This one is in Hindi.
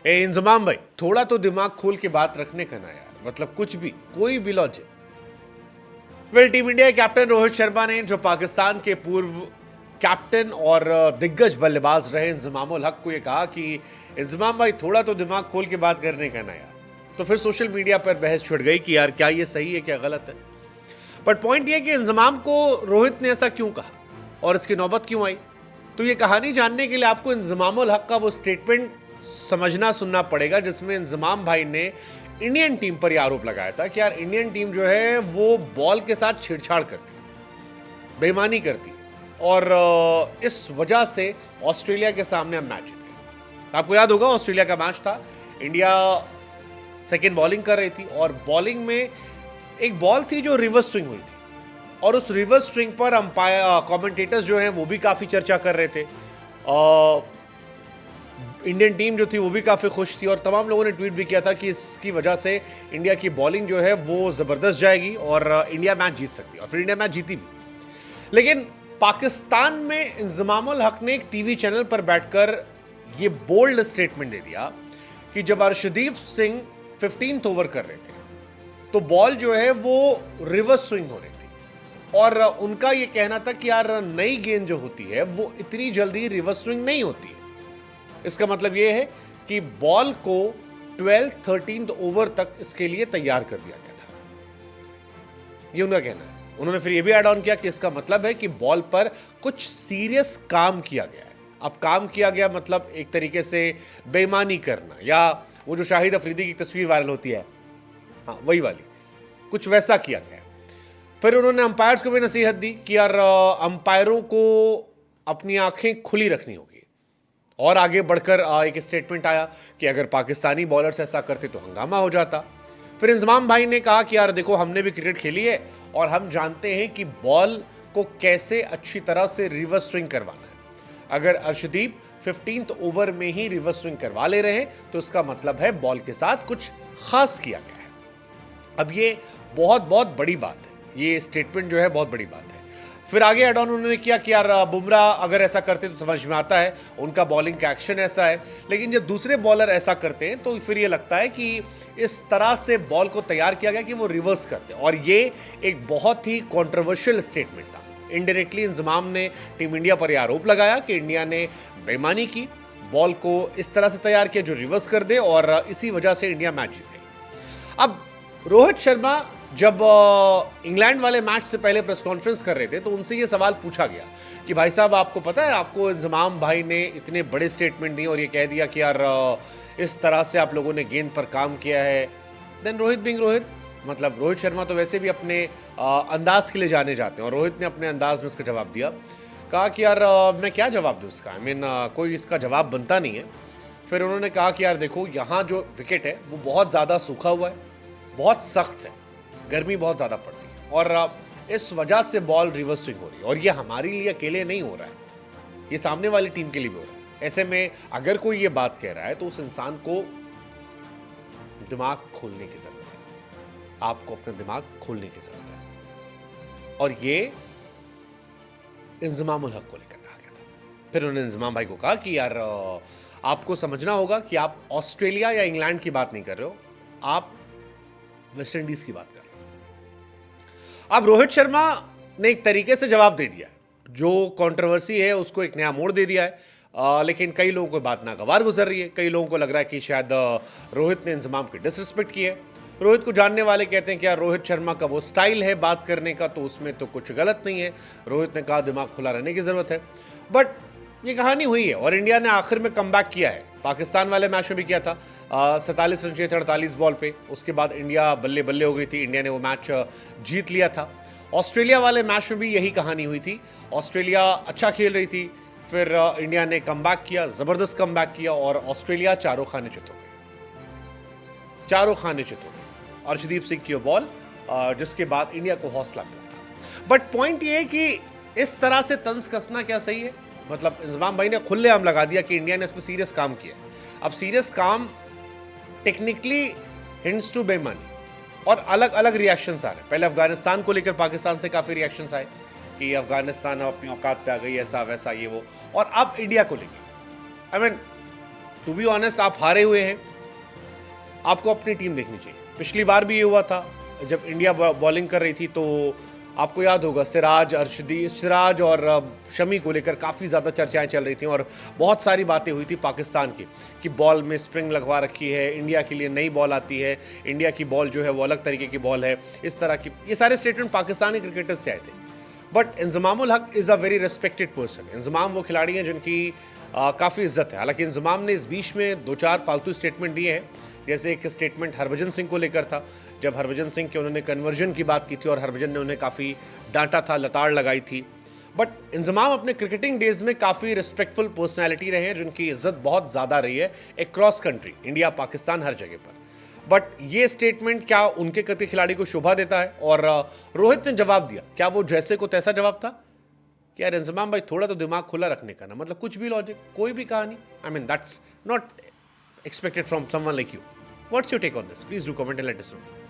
इंजमाम भाई, थोड़ा तो दिमाग खोल के बात रखने का ना यार, मतलब कुछ भी, कोई भी लॉजिक। वेल, टीम इंडिया के कैप्टन रोहित शर्मा ने, जो पाकिस्तान के पूर्व कैप्टन और दिग्गज बल्लेबाज रहे इंजमामुल हक, को यह कहा कि इंजमाम भाई थोड़ा तो दिमाग खोल के बात करने का ना यार। तो फिर सोशल मीडिया पर बहस छिड़ गई कि यार क्या ये सही है, क्या गलत है। बट पॉइंट ये कि इंजमाम को रोहित ने ऐसा क्यों कहा और इसकी नौबत क्यों आई, तो ये कहानी जानने के लिए आपको इंजमामुल हक का वो स्टेटमेंट समझना सुनना पड़ेगा, जिसमें इंजमाम भाई ने इंडियन टीम पर यह आरोप लगाया था कि यार इंडियन टीम जो है वो बॉल के साथ छेड़छाड़ करती है, बेईमानी करती है, और इस वजह से ऑस्ट्रेलिया के सामने हम मैच जीत गए। आपको याद होगा ऑस्ट्रेलिया का मैच था, इंडिया सेकेंड बॉलिंग कर रही थी और बॉलिंग में एक बॉल थी जो रिवर्स स्विंग हुई थी, और उस रिवर्स स्विंग पर अंपायर कमेंटेटर्स जो हैं वो भी काफ़ी चर्चा कर रहे थे। इंडियन टीम जो थी वो भी काफ़ी खुश थी और तमाम लोगों ने ट्वीट भी किया था कि इसकी वजह से इंडिया की बॉलिंग जो है वो ज़बरदस्त जाएगी और इंडिया मैच जीत सकती है, और फिर इंडिया मैच जीती भी। लेकिन पाकिस्तान में इंजमामुल हक ने एक टीवी चैनल पर बैठकर ये बोल्ड स्टेटमेंट दे दिया कि जब अर्शदीप सिंह 15th ओवर कर रहे थे तो बॉल जो है वो रिवर्स स्विंग हो रही थी, और उनका ये कहना था कि यार नई गेंद जो होती है वो इतनी जल्दी रिवर्स स्विंग नहीं होती है। इसका मतलब ये है कि बॉल को 12th-13th ओवर तक इसके लिए तैयार कर दिया गया था, ये उनका कहना है। उन्होंने फिर ये भी ऐड ऑन किया कि इसका मतलब है कि बॉल पर कुछ सीरियस काम किया गया है। अब काम किया गया मतलब एक तरीके से बेईमानी करना, या वो जो शाहिद अफरीदी की तस्वीर वायरल होती है, हाँ वही वाली, कुछ वैसा किया गया। फिर उन्होंने अंपायर्स को भी नसीहत दी कि यार अंपायरों को अपनी आंखें खुली रखनी होगी, और आगे बढ़कर एक स्टेटमेंट आया कि अगर पाकिस्तानी बॉलर्स ऐसा करते तो हंगामा हो जाता। फिर इंजमाम भाई ने कहा कि यार देखो, हमने भी क्रिकेट खेली है और हम जानते हैं कि बॉल को कैसे अच्छी तरह से रिवर्स स्विंग करवाना है। अगर अर्शदीप 15th ओवर में ही रिवर्स स्विंग करवा ले रहे हैं तो इसका मतलब है बॉल के साथ कुछ खास किया गया है। अब ये बहुत बहुत बड़ी बात है, ये स्टेटमेंट जो है बहुत बड़ी बात है। फिर आगे एड ऑन उन्होंने किया कि यार बुमराह अगर ऐसा करते तो समझ में आता है, उनका बॉलिंग का एक्शन ऐसा है, लेकिन जब दूसरे बॉलर ऐसा करते हैं तो फिर ये लगता है कि इस तरह से बॉल को तैयार किया गया कि वो रिवर्स करते हैं। और ये एक बहुत ही कॉन्ट्रोवर्शियल स्टेटमेंट था। इनडायरेक्टली इंजमाम ने टीम इंडिया पर यह आरोप लगाया कि इंडिया ने बेईमानी की, बॉल को इस तरह से तैयार किया जो रिवर्स कर दे, और इसी वजह से इंडिया मैच जीत गई। अब रोहित शर्मा जब इंग्लैंड वाले मैच से पहले प्रेस कॉन्फ्रेंस कर रहे थे तो उनसे ये सवाल पूछा गया कि भाई साहब, आपको पता है, आपको इंजमाम भाई ने इतने बड़े स्टेटमेंट दिए और ये कह दिया कि यार इस तरह से आप लोगों ने गेंद पर काम किया है। देन रोहित बिंग रोहित, मतलब रोहित शर्मा तो वैसे भी अपने अंदाज के लिए जाने जाते हैं, और रोहित ने अपने अंदाज में उसका जवाब दिया। कहा कि यार मैं क्या जवाब दूँ इसका, आई मीन कोई इसका जवाब बनता नहीं है। फिर उन्होंने कहा कि यार देखो, यहाँ जो विकेट है वो बहुत ज़्यादा सूखा हुआ है, बहुत सख्त है, गर्मी बहुत ज़्यादा पड़ती है, और इस वजह से बॉल रिवर्स स्विंग हो रही है, और ये हमारे लिए अकेले नहीं हो रहा है, ये सामने वाली टीम के लिए भी हो रहा है। ऐसे में अगर कोई ये बात कह रहा है तो उस इंसान को दिमाग खोलने की ज़रूरत है, आपको अपना दिमाग खोलने की ज़रूरत है। और ये इंजमामुल हक को लेकर कहा गया था। फिर उन्होंने इंजमाम भाई को कहा कि यार आपको समझना होगा कि आप ऑस्ट्रेलिया या इंग्लैंड की बात नहीं कर रहे हो, आप वेस्ट इंडीज की बात कर रहे हो। अब रोहित शर्मा ने एक तरीके से जवाब दे दिया है, जो कंट्रोवर्सी है उसको एक नया मोड़ दे दिया है, लेकिन कई लोगों को बात नागवार गुजर रही है। कई लोगों को लग रहा है कि शायद रोहित ने इंजमाम की डिसरिस्पेक्ट की है। रोहित को जानने वाले कहते हैं कि यार रोहित शर्मा का वो स्टाइल है बात करने का, तो उसमें तो कुछ गलत नहीं है। रोहित ने कहा दिमाग खुला रहने की ज़रूरत है। बट ये कहानी हुई है और इंडिया ने आखिर में कमबैक किया है। पाकिस्तान वाले मैच में भी किया था, 47 रन चाहिए थे 48 बॉल पे, उसके बाद इंडिया बल्ले बल्ले हो गई थी, इंडिया ने वो मैच जीत लिया था। ऑस्ट्रेलिया वाले मैच में भी यही कहानी हुई थी, ऑस्ट्रेलिया अच्छा खेल रही थी, फिर इंडिया ने कमबैक किया, ज़बरदस्त कमबैक किया, और ऑस्ट्रेलिया चारों खाने चित हो गए, चारों खाने चित हो गए। अर्शदीप सिंह की बॉल, जिसके बाद इंडिया को हौसला मिला था। बट पॉइंट ये है कि इस तरह से तंज कसना क्या सही है? मतलब इंजमाम भाई ने खुलेआम लगा दिया कि इंडिया ने इस पर सीरियस काम किया। अब सीरियस काम टेक्निकली हिंट्स टू बेईमानी, और अलग अलग रिएक्शंस आ रहे हैं। पहले अफगानिस्तान को लेकर पाकिस्तान से काफ़ी रिएक्शंस आए कि अफगानिस्तान अपनी औकात पे आ गई, ऐसा वैसा ये वो, और अब इंडिया को लेकर I mean to be honest आप हारे हुए हैं, आपको अपनी टीम देखनी चाहिए। पिछली बार भी ये हुआ था जब इंडिया बॉलिंग कर रही थी, तो आपको याद होगा सिराज और शमी को लेकर काफ़ी ज़्यादा चर्चाएं चल रही थी और बहुत सारी बातें हुई थी पाकिस्तान की कि बॉल में स्प्रिंग लगवा रखी है, इंडिया के लिए नई बॉल आती है, इंडिया की बॉल जो है वो अलग तरीके की बॉल है, इस तरह की ये सारे स्टेटमेंट पाकिस्तानी क्रिकेटर्स से आए थे। बट इंजमामुल हक is a very respected person. Inzamam वो खिलाड़ी हैं जिनकी काफ़ी इज्जत है। हालांकि इंजमाम ने इस बीच में 2-4 फालतू स्टेटमेंट दिए हैं, जैसे एक स्टेटमेंट हरभजन सिंह को लेकर था, जब हरभजन सिंह के उन्होंने कन्वर्जन की बात की थी और हरभजन ने उन्हें काफ़ी डांटा था, लताड़ लगाई थी। बट इंजमाम अपने क्रिकेटिंग डेज में काफ़ी रिस्पेक्टफुल पर्सनैलिटी रहे हैं, जिनकी इज्जत बहुत ज़्यादा रही है अक्रॉस कंट्री, इंडिया पाकिस्तान हर जगह पर। बट ये स्टेटमेंट क्या उनके कति खिलाड़ी को शोभा देता है? और रोहित ने जवाब दिया, क्या वो जैसे को तैसा जवाब था कि यार इंजमाम भाई थोड़ा तो दिमाग खुला रखने का ना, मतलब कुछ भी लॉजिक, कोई भी कहानी, I mean that's not expected from someone like you. What's your take on this? Please do comment and let us know.